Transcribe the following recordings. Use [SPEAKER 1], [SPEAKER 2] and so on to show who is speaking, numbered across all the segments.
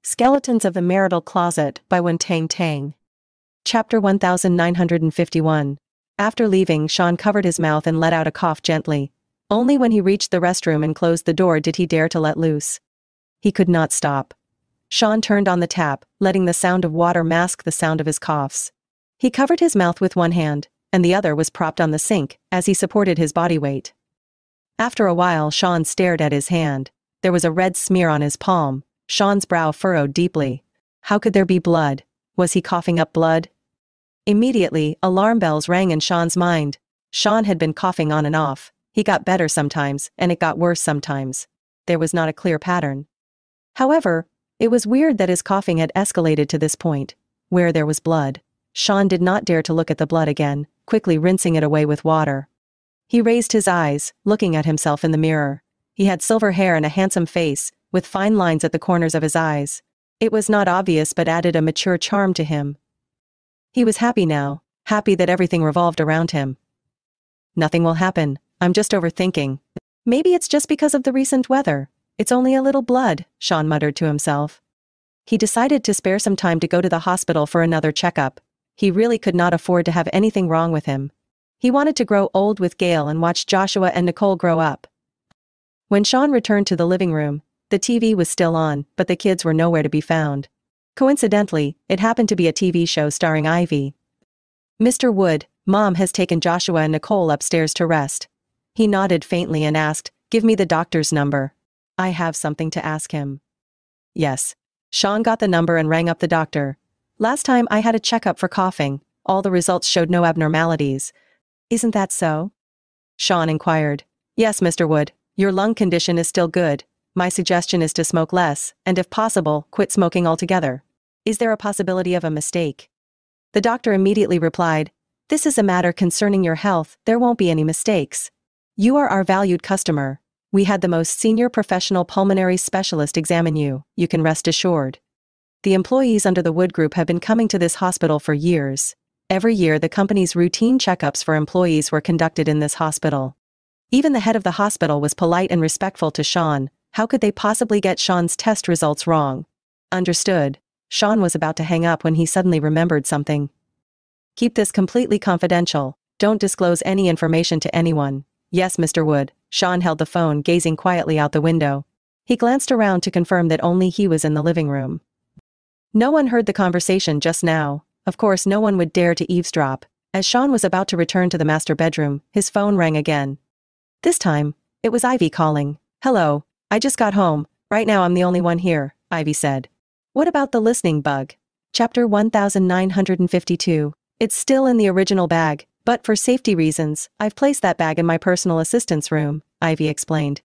[SPEAKER 1] Skeletons of the Marital Closet by Tang. Chapter 1951. After leaving, Shawn covered his mouth and let out a cough gently. Only when he reached the restroom and closed the door did he dare to let loose. He could not stop. Shawn turned on the tap, letting the sound of water mask the sound of his coughs. He covered his mouth with one hand, and the other was propped on the sink, as he supported his body weight. After a while, Shawn stared at his hand. There was a red smear on his palm. Shawn's brow furrowed deeply. How could there be blood? Was he coughing up blood? Immediately, alarm bells rang in Shawn's mind. Shawn had been coughing on and off. He got better sometimes, and it got worse sometimes. There was not a clear pattern. However, it was weird that his coughing had escalated to this point, where there was blood. Shawn did not dare to look at the blood again, quickly rinsing it away with water. He raised his eyes, looking at himself in the mirror. He had silver hair and a handsome face, with fine lines at the corners of his eyes. It was not obvious but added a mature charm to him. He was happy now, happy that everything revolved around him. Nothing will happen, I'm just overthinking. Maybe it's just because of the recent weather. It's only a little blood, Shawn muttered to himself. He decided to spare some time to go to the hospital for another checkup. He really could not afford to have anything wrong with him. He wanted to grow old with Gale and watch Joshua and Nicole grow up. When Shawn returned to the living room, the TV was still on, but the kids were nowhere to be found. Coincidentally, it happened to be a TV show starring Ivy. "Mr. Wood, Mom has taken Joshua and Nicole upstairs to rest." He nodded faintly and asked, "Give me the doctor's number. I have something to ask him." "Yes." Shawn got the number and rang up the doctor. "Last time I had a checkup for coughing. All the results showed no abnormalities." "Isn't that so?" Shawn inquired. "Yes, Mr. Wood. Your lung condition is still good. My suggestion is to smoke less, and if possible, quit smoking altogether." "Is there a possibility of a mistake?" The doctor immediately replied, "This is a matter concerning your health, there won't be any mistakes. You are our valued customer. We had the most senior professional pulmonary specialist examine you, you can rest assured. The employees under the Wood Group have been coming to this hospital for years. Every year the company's routine checkups for employees were conducted in this hospital." Even the head of the hospital was polite and respectful to Shawn. How could they possibly get Shawn's test results wrong? Understood. Shawn was about to hang up when he suddenly remembered something. "Keep this completely confidential. Don't disclose any information to anyone." "Yes, Mr. Wood." Shawn held the phone, gazing quietly out the window. He glanced around to confirm that only he was in the living room. No one heard the conversation just now. Of course, no one would dare to eavesdrop. As Shawn was about to return to the master bedroom, his phone rang again. This time, it was Ivy calling. "Hello. I just got home. Right now I'm the only one here," Ivy said. "What about the listening bug?" Chapter 1952. "It's still in the original bag, but for safety reasons, I've placed that bag in my personal assistant's room," Ivy explained.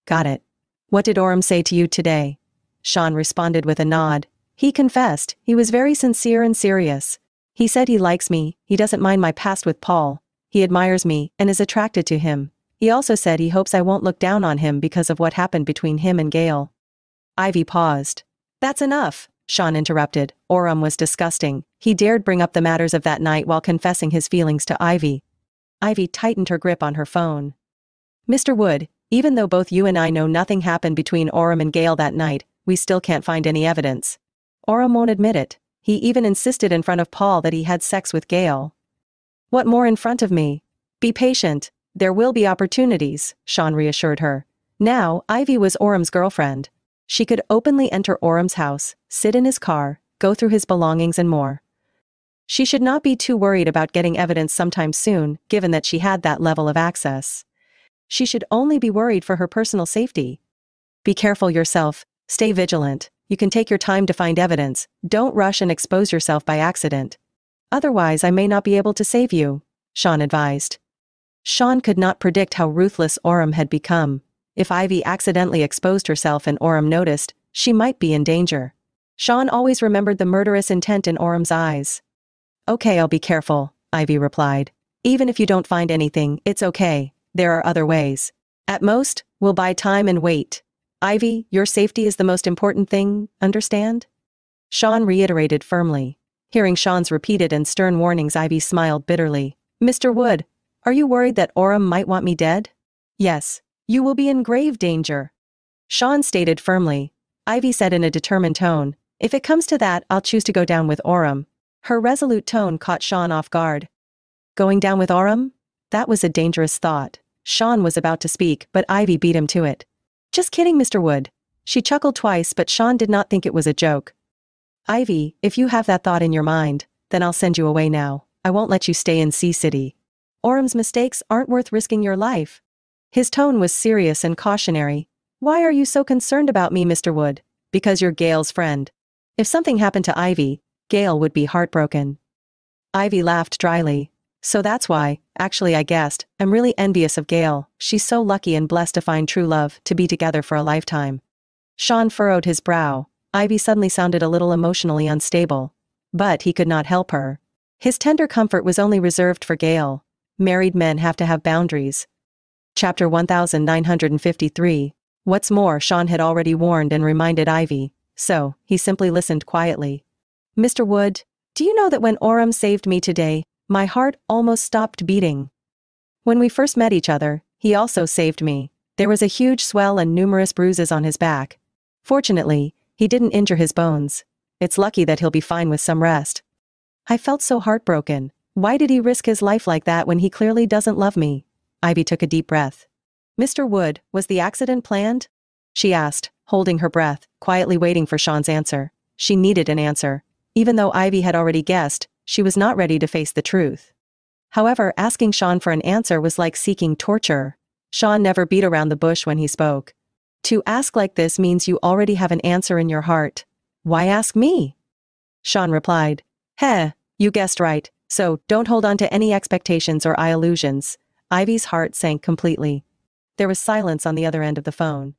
[SPEAKER 1] "Got it. What did Orem say to you today?" Shawn responded with a nod. He confessed, he was very sincere and serious. He said he likes me, he doesn't mind my past with Paul. He admires me, and is attracted to him. He also said he hopes I won't look down on him because of what happened between him and Gale. Ivy paused. "That's enough," Shawn interrupted. Orem was disgusting. He dared bring up the matters of that night while confessing his feelings to Ivy. Ivy tightened her grip on her phone. "Mr. Wood, even though both you and I know nothing happened between Orem and Gale that night, we still can't find any evidence. Orem won't admit it. He even insisted in front of Paul that he had sex with Gale." "What more in front of me? Be patient. There will be opportunities," Shawn reassured her. Now, Ivy was Orem's girlfriend. She could openly enter Orem's house, sit in his car, go through his belongings and more. She should not be too worried about getting evidence sometime soon, given that she had that level of access. She should only be worried for her personal safety. "Be careful yourself, stay vigilant. You can take your time to find evidence, don't rush and expose yourself by accident. Otherwise I may not be able to save you," Shawn advised. Shawn could not predict how ruthless Orem had become. If Ivy accidentally exposed herself and Orem noticed, she might be in danger. Shawn always remembered the murderous intent in Orem's eyes. "Okay, I'll be careful," Ivy replied. "Even if you don't find anything, it's okay, there are other ways. At most, we'll buy time and wait. Ivy, your safety is the most important thing, understand?" Shawn reiterated firmly. Hearing Shawn's repeated and stern warnings, Ivy smiled bitterly. "Mr. Wood, are you worried that Orem might want me dead?" "Yes. You will be in grave danger," Shawn stated firmly. Ivy said in a determined tone. If it comes to that, I'll choose to go down with Orem. Her resolute tone caught Shawn off guard. Going down with Orem? That was a dangerous thought. Shawn was about to speak, but Ivy beat him to it. Just kidding, Mr. Wood. She chuckled twice, but Shawn did not think it was a joke. Ivy, if you have that thought in your mind, then I'll send you away now. I won't let you stay in Sea City. Orem's mistakes aren't worth risking your life. His tone was serious and cautionary. Why are you so concerned about me, Mr. Wood? Because you're Gale's friend. If something happened to Ivy, Gale would be heartbroken. Ivy laughed dryly. So that's why, actually I guessed, I'm really envious of Gale. She's so lucky and blessed to find true love, to be together for a lifetime. Shawn furrowed his brow. Ivy suddenly sounded a little emotionally unstable. But he could not help her. His tender comfort was only reserved for Gale. Married men have to have boundaries. Chapter 1953. What's more, Shawn had already warned and reminded Ivy, so he simply listened quietly. Mr. Wood, do you know that when Orem saved me today, my heart almost stopped beating? When we first met each other, he also saved me. There was a huge swell and numerous bruises on his back. Fortunately, he didn't injure his bones. It's lucky that he'll be fine with some rest. I felt so heartbroken. Why did he risk his life like that when he clearly doesn't love me? Ivy took a deep breath. Mr. Wood, was the accident planned? She asked, holding her breath, quietly waiting for Shawn's answer. She needed an answer. Even though Ivy had already guessed, she was not ready to face the truth. However, asking Shawn for an answer was like seeking torture. Shawn never beat around the bush when he spoke. To ask like this means you already have an answer in your heart. Why ask me? Shawn replied. Heh, you guessed right, so don't hold on to any expectations or illusions. Ivy's heart sank completely. There was silence on the other end of the phone.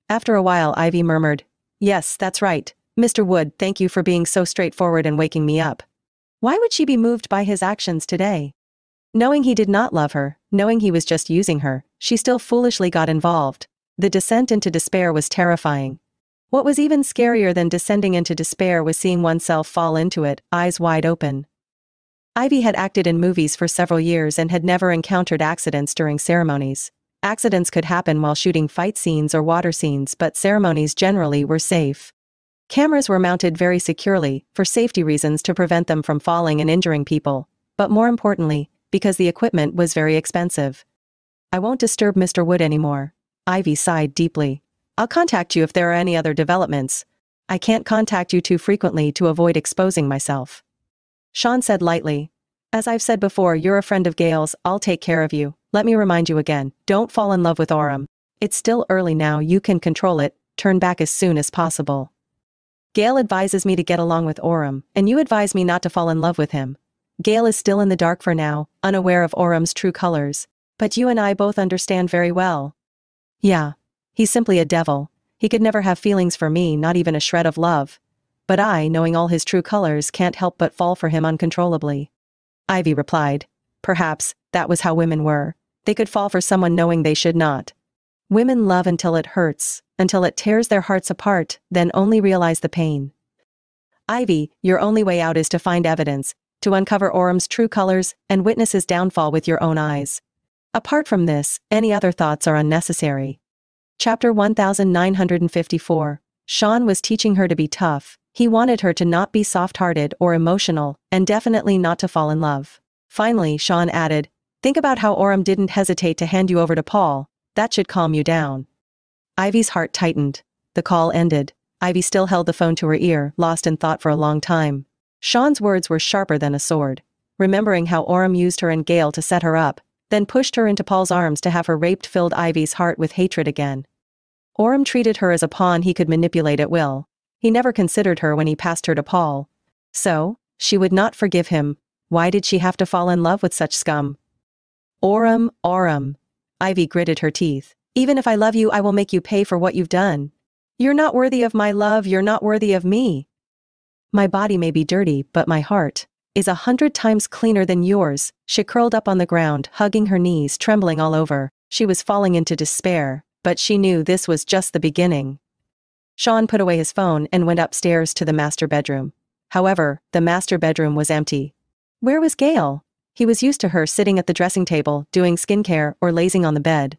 [SPEAKER 1] After a while, Ivy murmured, Yes, that's right. Mr. Wood, thank you for being so straightforward and waking me up. Why would she be moved by his actions today? Knowing he did not love her, knowing he was just using her, she still foolishly got involved. The descent into despair was terrifying. What was even scarier than descending into despair was seeing oneself fall into it, eyes wide open. Ivy had acted in movies for several years and had never encountered accidents during ceremonies. Accidents could happen while shooting fight scenes or water scenes, but ceremonies generally were safe. Cameras were mounted very securely, for safety reasons to prevent them from falling and injuring people, but more importantly, because the equipment was very expensive. I won't disturb Mr. Wood anymore. Ivy sighed deeply. I'll contact you if there are any other developments. I can't contact you too frequently to avoid exposing myself. Shawn said lightly. As I've said before, you're a friend of Gale's, I'll take care of you. Let me remind you again, don't fall in love with Orem. It's still early now, you can control it, turn back as soon as possible. Gale advises me to get along with Orem, and you advise me not to fall in love with him. Gale is still in the dark for now, unaware of Orem's true colors, but you and I both understand very well. Yeah. He's simply a devil. He could never have feelings for me, not even a shred of love. But I, knowing all his true colors, can't help but fall for him uncontrollably. Ivy replied. Perhaps, that was how women were. They could fall for someone knowing they should not. Women love until it hurts, until it tears their hearts apart, then only realize the pain. Ivy, your only way out is to find evidence, to uncover Orem's true colors, and witness his downfall with your own eyes. Apart from this, any other thoughts are unnecessary. Chapter 1954. Shawn was teaching her to be tough. He wanted her to not be soft-hearted or emotional, and definitely not to fall in love. Finally, Shawn added, Think about how Orem didn't hesitate to hand you over to Paul. That should calm you down. Ivy's heart tightened. The call ended. Ivy still held the phone to her ear, lost in thought for a long time. Shawn's words were sharper than a sword. Remembering how Orem used her and Gale to set her up, then pushed her into Paul's arms to have her raped filled Ivy's heart with hatred again. Orem treated her as a pawn he could manipulate at will. He never considered her when he passed her to Paul. So, she would not forgive him. Why did she have to fall in love with such scum? Orem, Orem. Ivy gritted her teeth. Even if I love you, I will make you pay for what you've done. You're not worthy of my love, you're not worthy of me. My body may be dirty, but my heart is 100 times cleaner than yours. She curled up on the ground, hugging her knees, trembling all over. She was falling into despair, but she knew this was just the beginning. Shawn put away his phone and went upstairs to the master bedroom. However, the master bedroom was empty. Where was Gale? He was used to her sitting at the dressing table, doing skincare or lazing on the bed.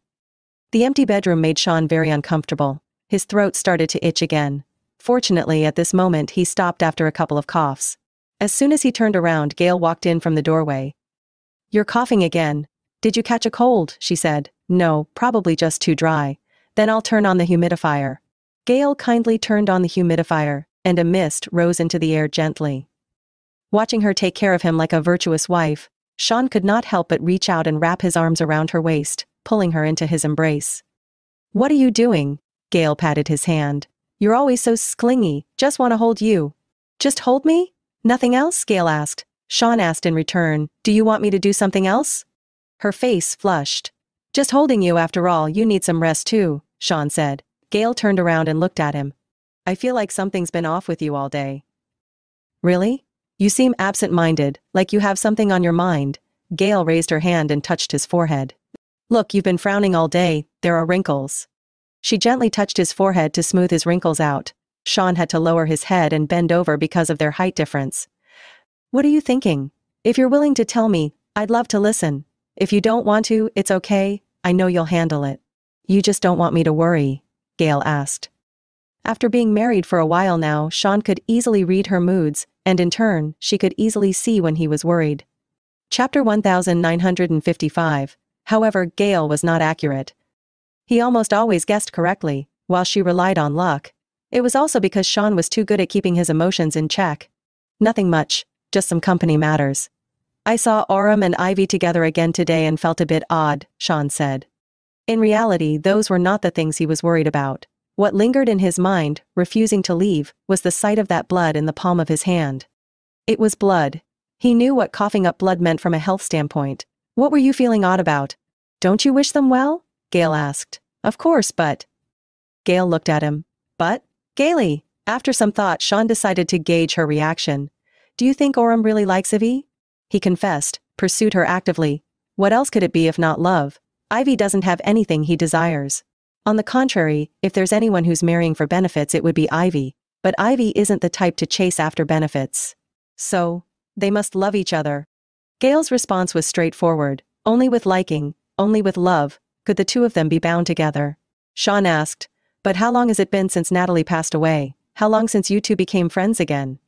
[SPEAKER 1] The empty bedroom made Shawn very uncomfortable. His throat started to itch again. Fortunately, at this moment he stopped after a couple of coughs. As soon as he turned around, Gale walked in from the doorway. "You're coughing again. Did you catch a cold?" she said. "No, probably just too dry. Then I'll turn on the humidifier." Gale kindly turned on the humidifier, and a mist rose into the air gently. Watching her take care of him like a virtuous wife, Shawn could not help but reach out and wrap his arms around her waist, pulling her into his embrace. "What are you doing?" Gale patted his hand. "You're always so clingy, just want to hold you." "Just hold me? Nothing else?" Gale asked. Shawn asked in return, "Do you want me to do something else?" Her face flushed. "Just holding you after all, you need some rest too," Shawn said. Gale turned around and looked at him. "I feel like something's been off with you all day." "Really? You seem absent-minded, like you have something on your mind." Gale raised her hand and touched his forehead. "Look, you've been frowning all day, there are wrinkles." She gently touched his forehead to smooth his wrinkles out. Shawn had to lower his head and bend over because of their height difference. "What are you thinking? If you're willing to tell me, I'd love to listen. If you don't want to, it's okay, I know you'll handle it." "You just don't want me to worry?" Gale asked. After being married for a while now, Shawn could easily read her moods, and in turn, she could easily see when he was worried. Chapter 1955. However, Gale was not accurate. He almost always guessed correctly, while she relied on luck. It was also because Shawn was too good at keeping his emotions in check. "Nothing much, just some company matters. I saw Orem and Ivy together again today and felt a bit odd," Shawn said. In reality, those were not the things he was worried about. What lingered in his mind, refusing to leave, was the sight of that blood in the palm of his hand. It was blood. He knew what coughing up blood meant from a health standpoint. "What were you feeling odd about? Don't you wish them well?" Gale asked. "Of course, but..." Gale looked at him. "But? Gaily." After some thought, Shawn decided to gauge her reaction. "Do you think Orem really likes Ivy?" He confessed, pursued her actively. What else could it be if not love? Ivy doesn't have anything he desires. On the contrary, if there's anyone who's marrying for benefits, it would be Ivy. But Ivy isn't the type to chase after benefits. So, they must love each other. Gale's response was straightforward. Only with liking, only with love, could the two of them be bound together. Shawn asked, "But how long has it been since Natalie passed away? How long since you two became friends again?"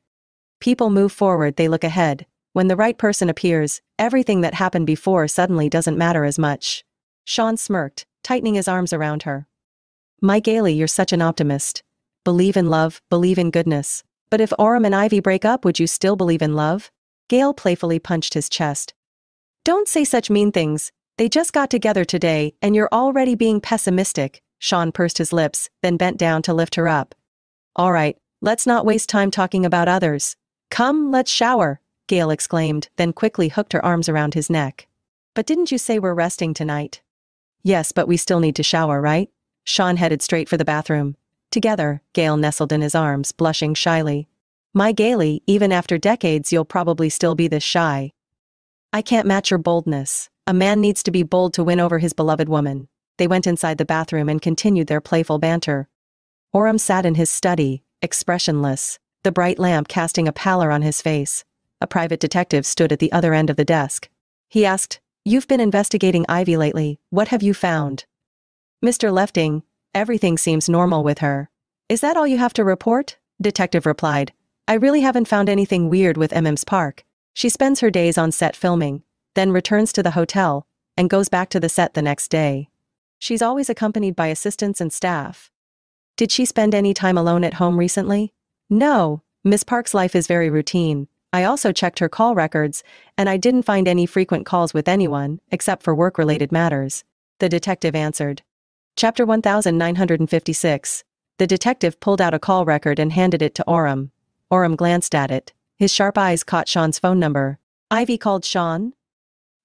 [SPEAKER 1] People move forward, they look ahead. When the right person appears, everything that happened before suddenly doesn't matter as much. Shawn smirked, tightening his arms around her. "My Gale, you're such an optimist. Believe in love, believe in goodness. But if Orem and Ivy break up, would you still believe in love?" Gale playfully punched his chest. "Don't say such mean things. They just got together today, and you're already being pessimistic." Shawn pursed his lips, then bent down to lift her up. "All right, let's not waste time talking about others. Come, let's shower," Gale exclaimed, then quickly hooked her arms around his neck. "But didn't you say we're resting tonight?" "Yes, but we still need to shower, right?" Shawn headed straight for the bathroom. Together, Gale nestled in his arms, blushing shyly. "My Gale, even after decades you'll probably still be this shy." "I can't match your boldness. A man needs to be bold to win over his beloved woman." They went inside the bathroom and continued their playful banter. Orem sat in his study, expressionless, the bright lamp casting a pallor on his face. A private detective stood at the other end of the desk. He asked, "You've been investigating Ivy lately, what have you found?" "Mr. Lefting, everything seems normal with her." "Is that all you have to report?" Detective replied. "I really haven't found anything weird with MM's Park. She spends her days on set filming, then returns to the hotel, and goes back to the set the next day. She's always accompanied by assistants and staff." "Did she spend any time alone at home recently?" "No, Miss Park's life is very routine. I also checked her call records, and I didn't find any frequent calls with anyone, except for work-related matters," the detective answered. Chapter 1956. The detective pulled out a call record and handed it to Orem. Orem glanced at it. His sharp eyes caught Shawn's phone number. "Ivy called Shawn?"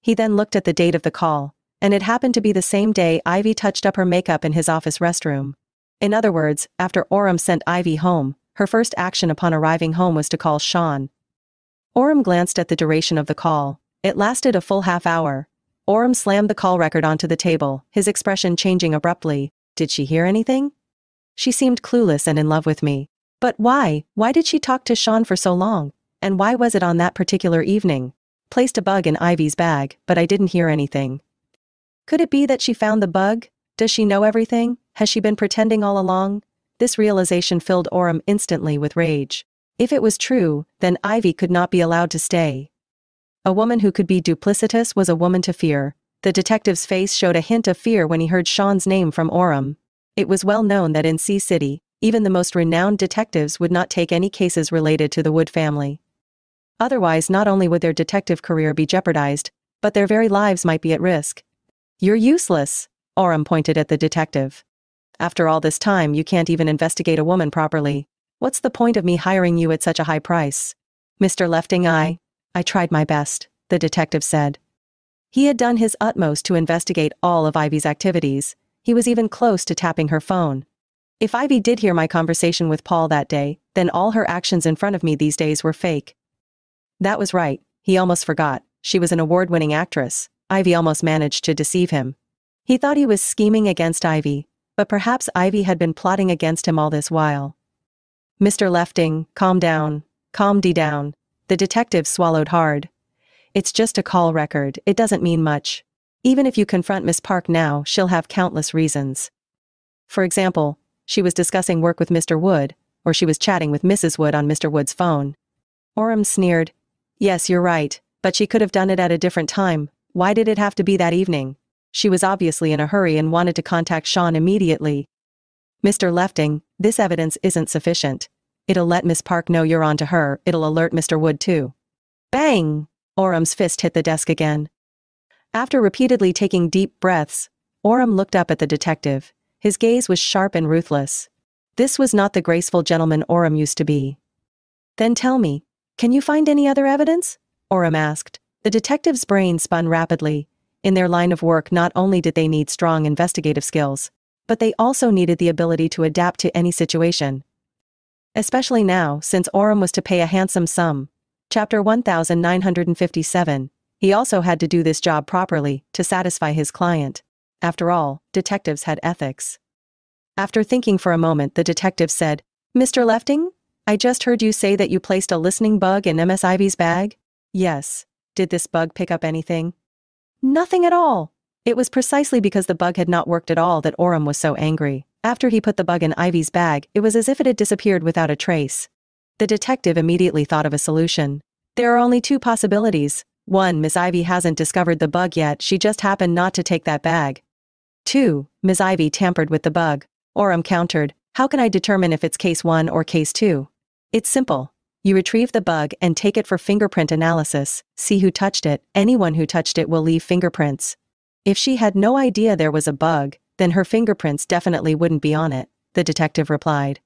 [SPEAKER 1] He then looked at the date of the call, and it happened to be the same day Ivy touched up her makeup in his office restroom. In other words, after Orem sent Ivy home, her first action upon arriving home was to call Shawn. Orem glanced at the duration of the call. It lasted a full half-hour. Orem slammed the call record onto the table, his expression changing abruptly. "Did she hear anything?" "She seemed clueless and in love with me." "But why? Why did she talk to Shawn for so long? And why was it on that particular evening?" "Placed a bug in Ivy's bag, but I didn't hear anything." "Could it be that she found the bug? Does she know everything?" Has she been pretending all along? This realization filled Orem instantly with rage. If it was true, then Ivy could not be allowed to stay. A woman who could be duplicitous was a woman to fear. The detective's face showed a hint of fear when he heard Shawn's name from Orem. It was well known that in Sea City, even the most renowned detectives would not take any cases related to the Wood family. Otherwise, not only would their detective career be jeopardized, but their very lives might be at risk. "You're useless," Orem pointed at the detective. "After all this time, you can't even investigate a woman properly. What's the point of me hiring you at such a high price?" "Mr. Lefting, I tried my best," the detective said. He had done his utmost to investigate all of Ivy's activities. He was even close to tapping her phone. "If Ivy did hear my conversation with Paul that day, then all her actions in front of me these days were fake." That was right, he almost forgot. She was an award-winning actress. Ivy almost managed to deceive him. He thought he was scheming against Ivy, but perhaps Ivy had been plotting against him all this while. "Mr. Lefting, calm down. Calm down." The detective swallowed hard. "It's just a call record, it doesn't mean much. Even if you confront Miss Park now, she'll have countless reasons. For example, she was discussing work with Mr. Wood, or she was chatting with Mrs. Wood on Mr. Wood's phone." Orem sneered. "Yes, you're right, but she could have done it at a different time. Why did it have to be that evening? She was obviously in a hurry and wanted to contact Shawn immediately." "Mr. Lefting, this evidence isn't sufficient. It'll let Miss Park know you're on to her, it'll alert Mr. Wood too." Bang! Orem's fist hit the desk again. After repeatedly taking deep breaths, Orem looked up at the detective. His gaze was sharp and ruthless. This was not the graceful gentleman Orem used to be. "Then tell me, can you find any other evidence?" Orem asked. The detective's brain spun rapidly. In their line of work, not only did they need strong investigative skills, but they also needed the ability to adapt to any situation. Especially now, since Orem was to pay a handsome sum. Chapter 1957. He also had to do this job properly, to satisfy his client. After all, detectives had ethics. After thinking for a moment, the detective said, "Mr. Lefting? I just heard you say that you placed a listening bug in Ms. Ivy's bag?" "Yes. Did this bug pick up anything?" "Nothing at all." It was precisely because the bug had not worked at all that Orem was so angry. After he put the bug in Ivy's bag, it was as if it had disappeared without a trace. The detective immediately thought of a solution. There are only two possibilities. 1. Miss Ivy hasn't discovered the bug yet, she just happened not to take that bag. 2. Miss Ivy tampered with the bug. Orem countered, "How can I determine if it's case 1 or case 2? It's simple. You retrieve the bug and take it for fingerprint analysis, see who touched it, anyone who touched it will leave fingerprints. If she had no idea there was a bug, then her fingerprints definitely wouldn't be on it," the detective replied.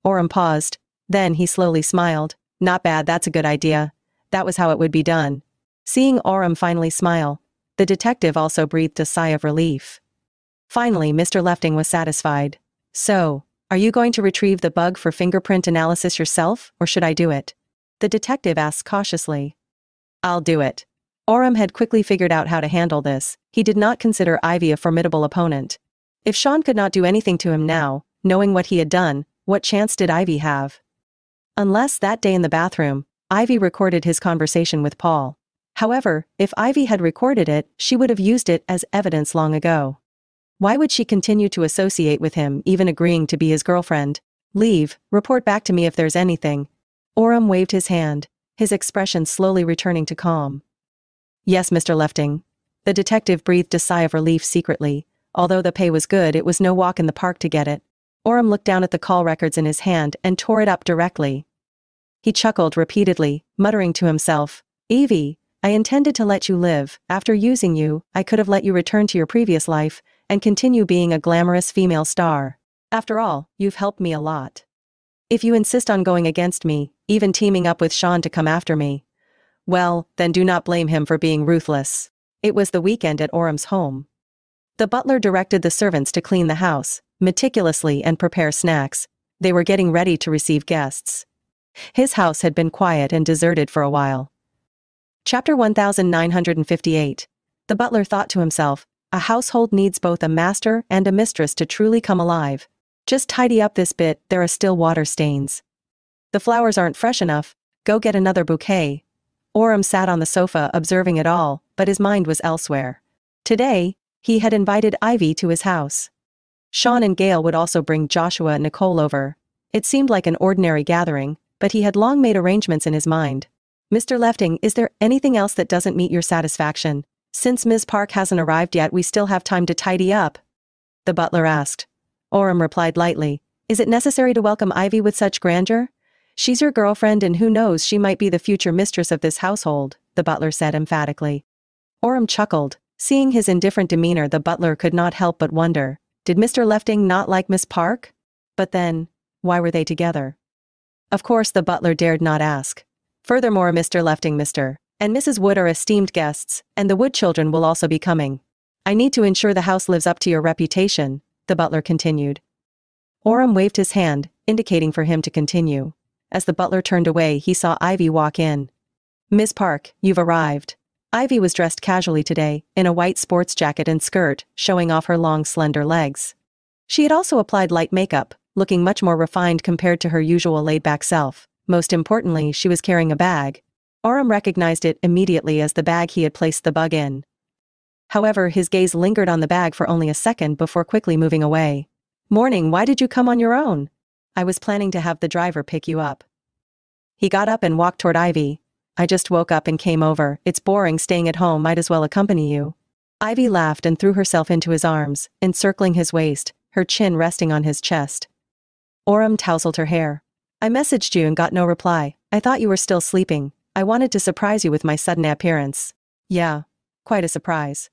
[SPEAKER 1] Orem paused. Then he slowly smiled. "Not bad, that's a good idea. That was how it would be done." Seeing Orem finally smile, the detective also breathed a sigh of relief. Finally, Mr. Lefting was satisfied. "So, are you going to retrieve the bug for fingerprint analysis yourself, or should I do it?" the detective asked cautiously. "I'll do it." Orem had quickly figured out how to handle this. He did not consider Ivy a formidable opponent. If Shawn could not do anything to him now, knowing what he had done, what chance did Ivy have? Unless that day in the bathroom, Ivy recorded his conversation with Paul. However, if Ivy had recorded it, she would have used it as evidence long ago. Why would she continue to associate with him, even agreeing to be his girlfriend? "Leave, report back to me if there's anything." Orem waved his hand, his expression slowly returning to calm. "Yes, Mr. Lefting." The detective breathed a sigh of relief secretly. Although the pay was good, it was no walk in the park to get it. Orem looked down at the call records in his hand and tore it up directly. He chuckled repeatedly, muttering to himself, "Evie, I intended to let you live. After using you, I could have let you return to your previous life and continue being a glamorous female star. After all, you've helped me a lot. If you insist on going against me, even teaming up with Shawn to come after me, well, then do not blame him for being ruthless." It was the weekend at Orem's home. The butler directed the servants to clean the house meticulously and prepare snacks. They were getting ready to receive guests. His house had been quiet and deserted for a while. Chapter 1958. The butler thought to himself, a household needs both a master and a mistress to truly come alive. Just tidy up this bit, there are still water stains. The flowers aren't fresh enough, go get another bouquet. Orem sat on the sofa observing it all, but his mind was elsewhere. Today, he had invited Ivy to his house. Shawn and Gale would also bring Joshua and Nicole over. It seemed like an ordinary gathering, but he had long made arrangements in his mind. Mr. Lefting, is there anything else that doesn't meet your satisfaction? Since Ms. Park hasn't arrived yet, we still have time to tidy up. The butler asked. Orem replied lightly, is it necessary to welcome Ivy with such grandeur? She's your girlfriend and who knows, she might be the future mistress of this household, the butler said emphatically. Orem chuckled. Seeing his indifferent demeanor, the butler could not help but wonder, did Mr. Lefting not like Miss Park? But then, why were they together? Of course the butler dared not ask. Furthermore, Mr. Lefting, Mr. and Mrs. Wood are esteemed guests, and the Wood children will also be coming. I need to ensure the house lives up to your reputation, the butler continued. Orem waved his hand, indicating for him to continue. As the butler turned away, he saw Ivy walk in. Miss Park, you've arrived. Ivy was dressed casually today, in a white sports jacket and skirt, showing off her long slender legs. She had also applied light makeup, looking much more refined compared to her usual laid-back self. Most importantly, she was carrying a bag. Orem recognized it immediately as the bag he had placed the bug in. However, his gaze lingered on the bag for only a second before quickly moving away. Morning, why did you come on your own? I was planning to have the driver pick you up. He got up and walked toward Ivy. I just woke up and came over, it's boring staying at home, might as well accompany you. Ivy laughed and threw herself into his arms, encircling his waist, her chin resting on his chest. Orem tousled her hair. I messaged you and got no reply. I thought you were still sleeping. I wanted to surprise you with my sudden appearance. Yeah, quite a surprise.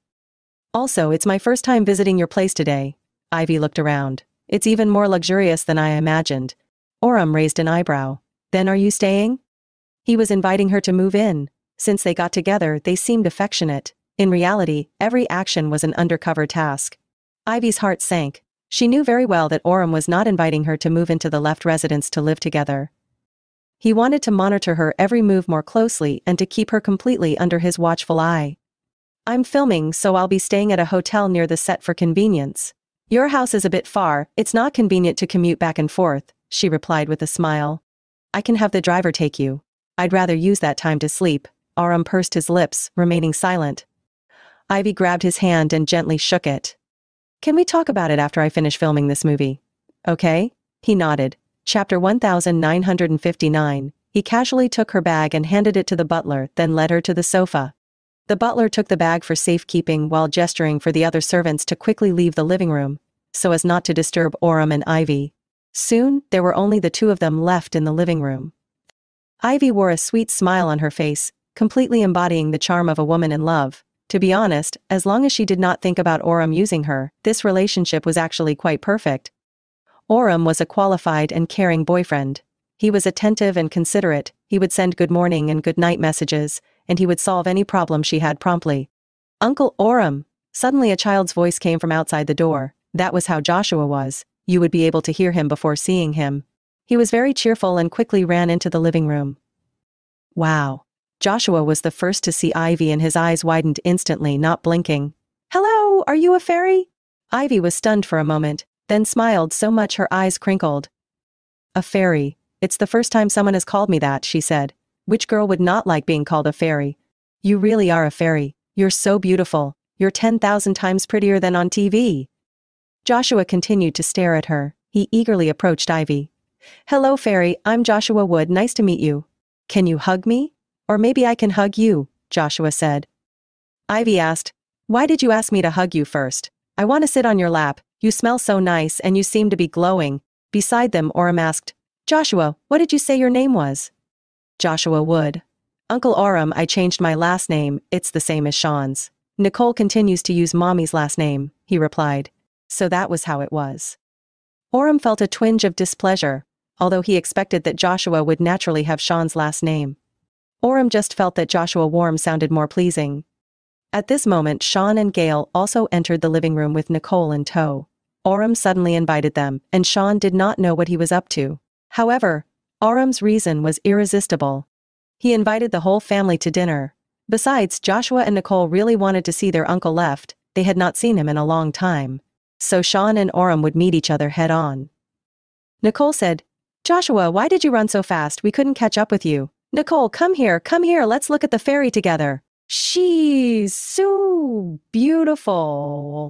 [SPEAKER 1] Also, it's my first time visiting your place today. Ivy looked around. It's even more luxurious than I imagined. Orem raised an eyebrow. Then are you staying? He was inviting her to move in. Since they got together, they seemed affectionate. In reality, every action was an undercover task. Ivy's heart sank. She knew very well that Orem was not inviting her to move into the left residence to live together. He wanted to monitor her every move more closely and to keep her completely under his watchful eye. I'm filming, so I'll be staying at a hotel near the set for convenience. Your house is a bit far, it's not convenient to commute back and forth, she replied with a smile. I can have the driver take you. I'd rather use that time to sleep. Orem pursed his lips, remaining silent. Ivy grabbed his hand and gently shook it. Can we talk about it after I finish filming this movie? Okay? He nodded. Chapter 1959. He casually took her bag and handed it to the butler, then led her to the sofa. The butler took the bag for safekeeping while gesturing for the other servants to quickly leave the living room, so as not to disturb Orem and Ivy. Soon, there were only the two of them left in the living room. Ivy wore a sweet smile on her face, completely embodying the charm of a woman in love. To be honest, as long as she did not think about Orem using her, this relationship was actually quite perfect. Orem was a qualified and caring boyfriend. He was attentive and considerate, he would send good morning and good night messages, and he would solve any problem she had promptly. Uncle Orem! Suddenly a child's voice came from outside the door. That was how Joshua was. You would be able to hear him before seeing him. He was very cheerful and quickly ran into the living room. Wow. Joshua was the first to see Ivy and his eyes widened instantly, not blinking. Hello, are you a fairy? Ivy was stunned for a moment, then smiled so much her eyes crinkled. A fairy. It's the first time someone has called me that, she said. Which girl would not like being called a fairy? You really are a fairy. You're so beautiful. You're 10,000 times prettier than on TV. Joshua continued to stare at her. He eagerly approached Ivy. Hello fairy, I'm Joshua Wood, nice to meet you. Can you hug me? Or maybe I can hug you, Joshua said. Ivy asked, why did you ask me to hug you first? I want to sit on your lap, you smell so nice and you seem to be glowing. Beside them, Orem asked, Joshua, what did you say your name was? Joshua Wood. Uncle Orem, I changed my last name, it's the same as Shawn's. Nicole continues to use Mommy's last name, he replied. So that was how it was. Orem felt a twinge of displeasure, although he expected that Joshua would naturally have Shawn's last name. Orem just felt that Joshua Warm sounded more pleasing. At this moment, Shawn and Gale also entered the living room with Nicole in tow. Orem suddenly invited them, and Shawn did not know what he was up to. However, Orem's reason was irresistible. He invited the whole family to dinner. Besides, Joshua and Nicole really wanted to see their uncle left, they had not seen him in a long time. So Shawn and Orem would meet each other head-on. Nicole said, Joshua, why did you run so fast? We couldn't catch up with you. Nicole, come here, let's look at the fairy together. She's so beautiful.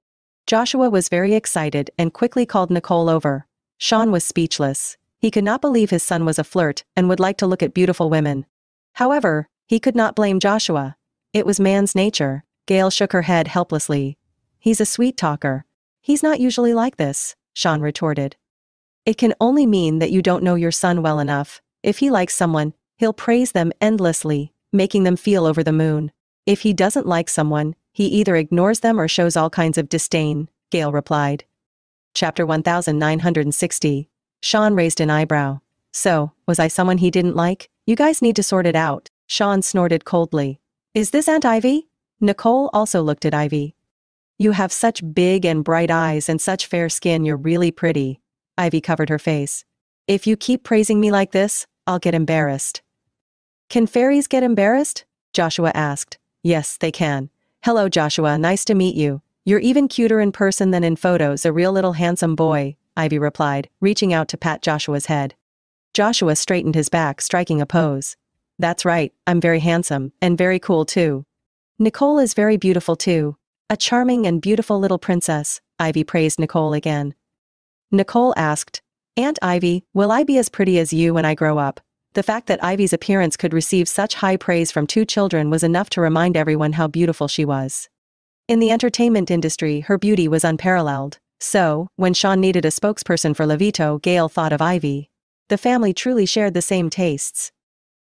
[SPEAKER 1] Joshua was very excited and quickly called Nicole over. Shawn was speechless. He could not believe his son was a flirt and would like to look at beautiful women. However, he could not blame Joshua. It was man's nature. Gale shook her head helplessly. He's a sweet talker. He's not usually like this, Shawn retorted. It can only mean that you don't know your son well enough. If he likes someone, he'll praise them endlessly, making them feel over the moon. If he doesn't like someone, he either ignores them or shows all kinds of disdain, Gale replied. Chapter 1960. Shawn raised an eyebrow. So, was I someone he didn't like? You guys need to sort it out, Shawn snorted coldly. Is this Aunt Ivy? Nicole also looked at Ivy. You have such big and bright eyes and such fair skin, you're really pretty. Ivy covered her face. If you keep praising me like this, I'll get embarrassed. Can fairies get embarrassed? Joshua asked. Yes, they can. Hello Joshua, nice to meet you. You're even cuter in person than in photos, a real little handsome boy, Ivy replied, reaching out to pat Joshua's head. Joshua straightened his back, striking a pose. That's right, I'm very handsome, and very cool too. Nicole is very beautiful too. A charming and beautiful little princess, Ivy praised Nicole again. Nicole asked, Aunt Ivy, will I be as pretty as you when I grow up? The fact that Ivy's appearance could receive such high praise from two children was enough to remind everyone how beautiful she was. In the entertainment industry, her beauty was unparalleled. So, when Shawn needed a spokesperson for Levito, Gale thought of Ivy. The family truly shared the same tastes.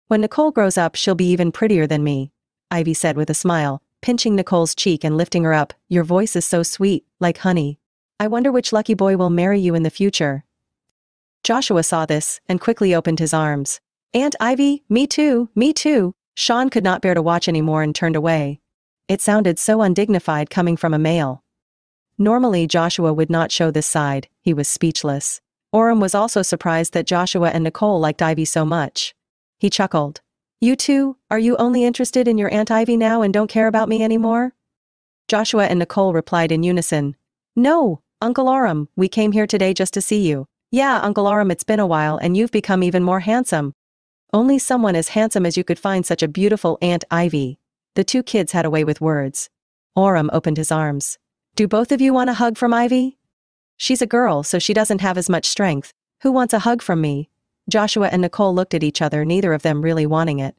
[SPEAKER 1] When Nicole grows up, she'll be even prettier than me, Ivy said with a smile, pinching Nicole's cheek and lifting her up. Your voice is so sweet, like honey. I wonder which lucky boy will marry you in the future. Joshua saw this, and quickly opened his arms. Aunt Ivy, me too, me too. Shawn could not bear to watch anymore and turned away. It sounded so undignified coming from a male. Normally Joshua would not show this side, he was speechless. Orem was also surprised that Joshua and Nicole liked Ivy so much. He chuckled. You two, are you only interested in your Aunt Ivy now and don't care about me anymore? Joshua and Nicole replied in unison. No, Uncle Orem, we came here today just to see you. Yeah, Uncle Orem, it's been a while and you've become even more handsome. Only someone as handsome as you could find such a beautiful Aunt Ivy. The two kids had a way with words. Orem opened his arms. Do both of you want a hug from Ivy? She's a girl, so she doesn't have as much strength. Who wants a hug from me? Joshua and Nicole looked at each other, neither of them really wanting it.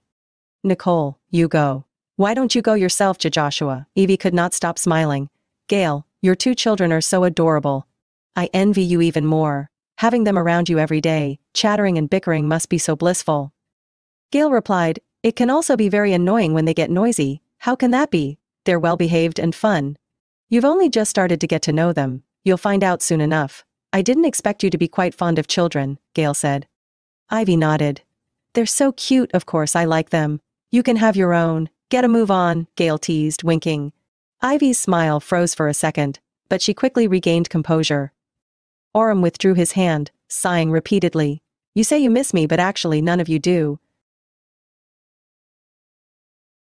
[SPEAKER 1] Nicole, you go. Why don't you go yourself, Joshua? Ivy could not stop smiling. Gale, your two children are so adorable. I envy you even more. Having them around you every day, chattering and bickering must be so blissful. Gale replied, it can also be very annoying when they get noisy. How can that be? They're well-behaved and fun. You've only just started to get to know them. You'll find out soon enough. I didn't expect you to be quite fond of children, Gale said. Ivy nodded. They're so cute, of course I like them. You can have your own. Get a move on, Gale teased, winking. Ivy's smile froze for a second, but she quickly regained composure. Orem withdrew his hand, sighing repeatedly. You say you miss me, but actually none of you do.